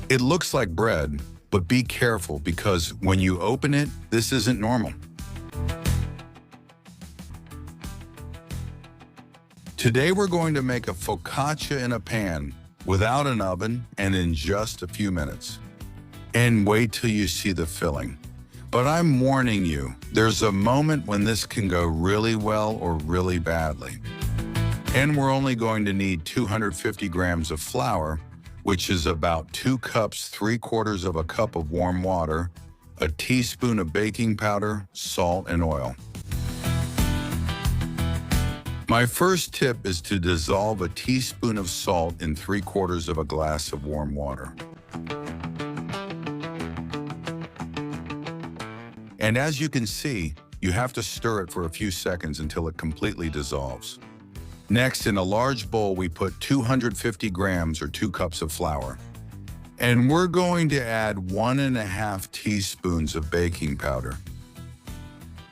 It looks like bread, but be careful because when you open it, this isn't normal. Today we're going to make a focaccia in a pan without an oven and in just a few minutes. And wait till you see the filling. But I'm warning you, there's a moment when this can go really well or really badly. And we're only going to need 250 grams of flour, which is about 2 cups, 3/4 of a cup of warm water, a teaspoon of baking powder, salt, and oil. My first tip is to dissolve a teaspoon of salt in 3/4 of a glass of warm water. And as you can see, you have to stir it for a few seconds until it completely dissolves. Next, in a large bowl, we put 250 grams or 2 cups of flour. And we're going to add 1.5 teaspoons of baking powder.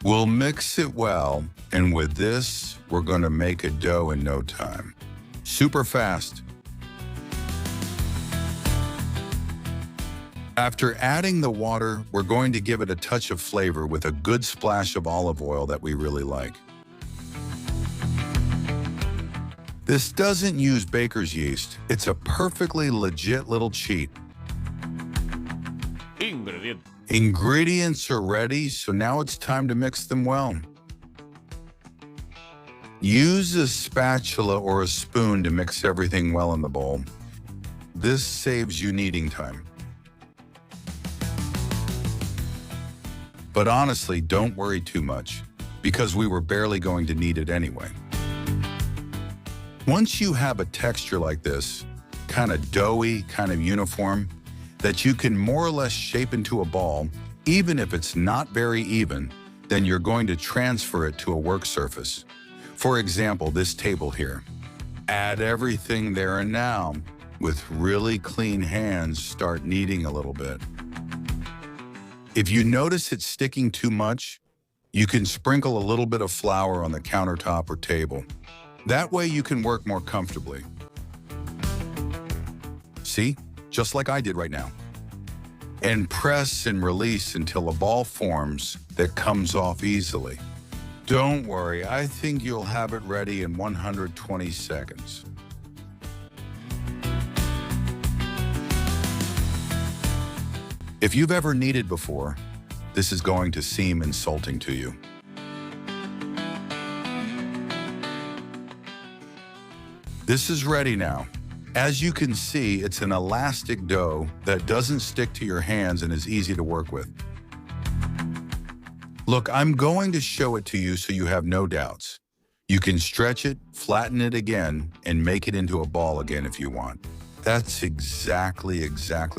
We'll mix it well, and with this, we're going to make a dough in no time. Super fast. After adding the water, we're going to give it a touch of flavor with a good splash of olive oil that we really like. This doesn't use baker's yeast. It's a perfectly legit little cheat. Ingredients are ready, so now it's time to mix them well. Use a spatula or a spoon to mix everything well in the bowl. This saves you kneading time. But honestly, don't worry too much, because we were barely going to knead it anyway. Once you have a texture like this, kind of doughy, kind of uniform, that you can more or less shape into a ball, even if it's not very even, then you're going to transfer it to a work surface. For example, this table here. Add everything there and now. With really clean hands, start kneading a little bit. If you notice it's sticking too much, you can sprinkle a little bit of flour on the countertop or table. That way you can work more comfortably. See? Just like I did right now. And press and release until a ball forms that comes off easily. Don't worry, I think you'll have it ready in 120 seconds. If you've ever kneaded before, this is going to seem insulting to you. This is ready now. As you can see, it's an elastic dough that doesn't stick to your hands and is easy to work with. Look, I'm going to show it to you so you have no doubts. You can stretch it, flatten it again, and make it into a ball again if you want. That's exactly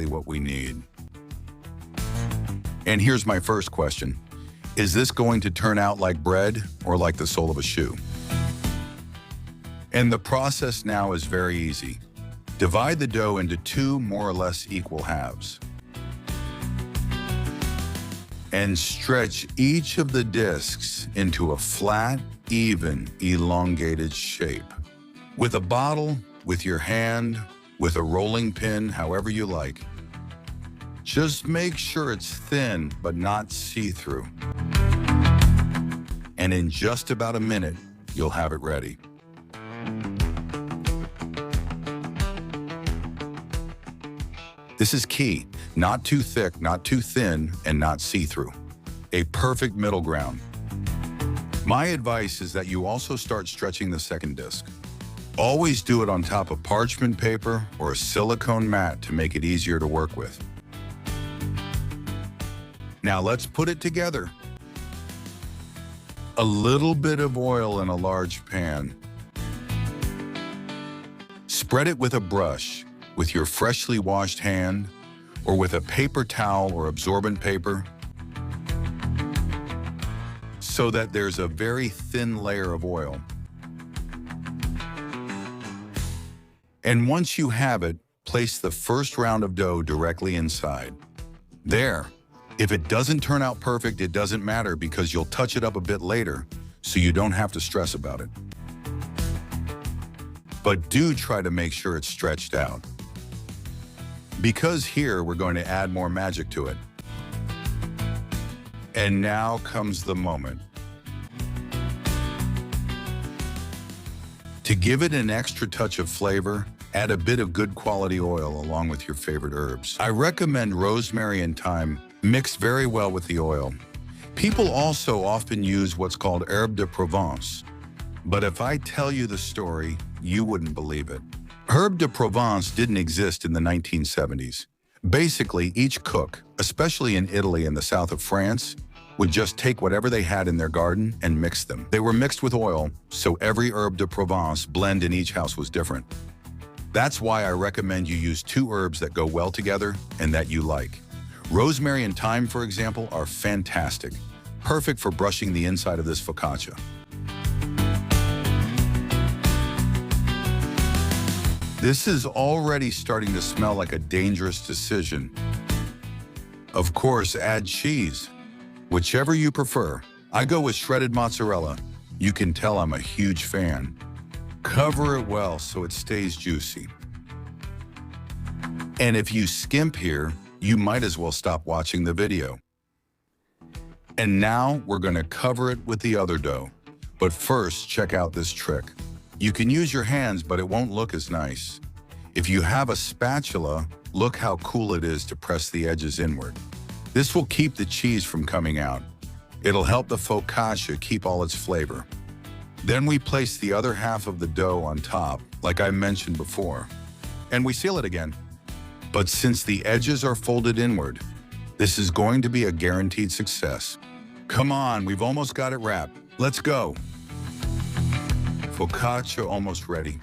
what we need. And here's my first question. Is this going to turn out like bread or like the sole of a shoe? And the process now is very easy. Divide the dough into 2 more or less equal halves. And stretch each of the discs into a flat, even, elongated shape. With a bottle, with your hand, with a rolling pin, however you like. Just make sure it's thin but not see-through. And in just about a minute, you'll have it ready. This is key. Not too thick, not too thin, and not see-through. A perfect middle ground. My advice is that you also start stretching the second disc. Always do it on top of parchment paper or a silicone mat to make it easier to work with. Now let's put it together. A little bit of oil in a large pan. Spread it with a brush, with your freshly washed hand, or with a paper towel or absorbent paper, so that there's a very thin layer of oil. And once you have it, place the first round of dough directly inside. There. If it doesn't turn out perfect, it doesn't matter because you'll touch it up a bit later, so you don't have to stress about it. But do try to make sure it's stretched out. because here we're going to add more magic to it. And now comes the moment. To give it an extra touch of flavor, add a bit of good quality oil along with your favorite herbs. I recommend rosemary and thyme mixed very well with the oil. People also often use what's called herbe de Provence, but if I tell you the story, you wouldn't believe it. Herbe de Provence didn't exist in the 1970s. Basically, each cook, especially in Italy and the south of France, would just take whatever they had in their garden and mix them. They were mixed with oil, so every herbe de Provence blend in each house was different. That's why I recommend you use two herbs that go well together and that you like. Rosemary and thyme, for example, are fantastic, perfect for brushing the inside of this focaccia. This is already starting to smell like a dangerous decision. Of course, add cheese. Whichever you prefer. I go with shredded mozzarella. You can tell I'm a huge fan. Cover it well so it stays juicy. And if you skimp here, you might as well stop watching the video. And now we're going to cover it with the other dough. But first, check out this trick. You can use your hands, but it won't look as nice. If you have a spatula, look how cool it is to press the edges inward. This will keep the cheese from coming out. It'll help the focaccia keep all its flavor. Then we place the other half of the dough on top, like I mentioned before, and we seal it again. But since the edges are folded inward, this is going to be a guaranteed success. Come on, we've almost got it wrapped. Let's go. Focaccia almost ready.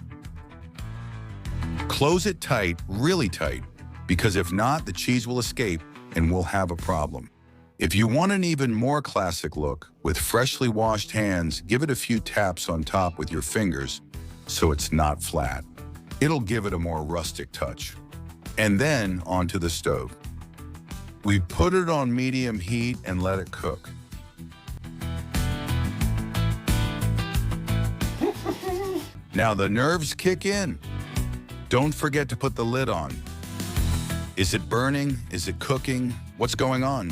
Close it tight, really tight, because if not, the cheese will escape and we'll have a problem. If you want an even more classic look, with freshly washed hands, give it a few taps on top with your fingers so it's not flat. It'll give it a more rustic touch. And then onto the stove. We put it on medium heat and let it cook. Now the nerves kick in. Don't forget to put the lid on. Is it burning? Is it cooking? What's going on?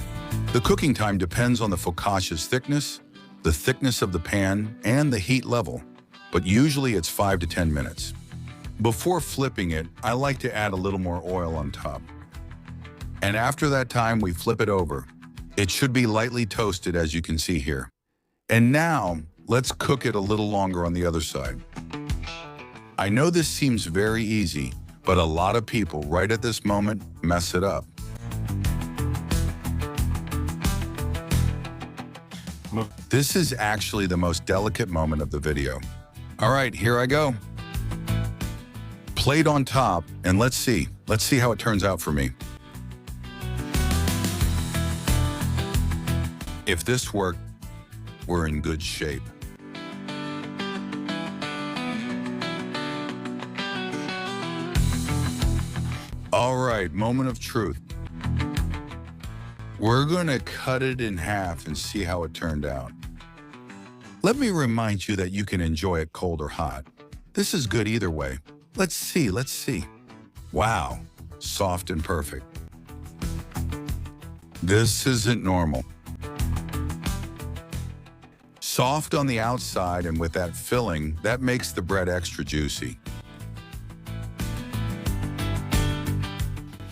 The cooking time depends on the focaccia's thickness, the thickness of the pan, and the heat level, but usually it's 5 to 10 minutes. Before flipping it, I like to add a little more oil on top. And after that time, we flip it over. It should be lightly toasted, as you can see here. And now, let's cook it a little longer on the other side. I know this seems very easy, but a lot of people right at this moment mess it up. This is actually the most delicate moment of the video. All right, here I go. Plate on top, and let's see how it turns out for me. If this worked, we're in good shape. All right, moment of truth. We're gonna cut it in half and see how it turned out. Let me remind you that you can enjoy it cold or hot. This is good either way. Let's see. Wow, soft and perfect. This isn't normal. Soft on the outside and with that filling, that makes the bread extra juicy.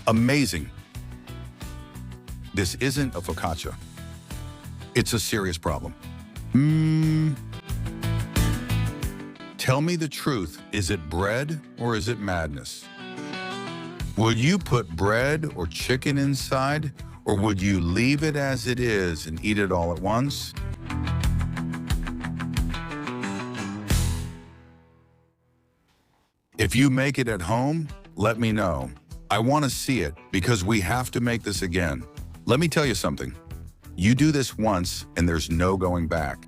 Amazing. This isn't a focaccia. It's a serious problem. Tell me the truth. Is it bread or is it madness? Would you put bread or chicken inside, or would you leave it as it is and eat it all at once? If you make it at home, let me know. I want to see it because we have to make this again. Let me tell you something. You do this once and there's no going back.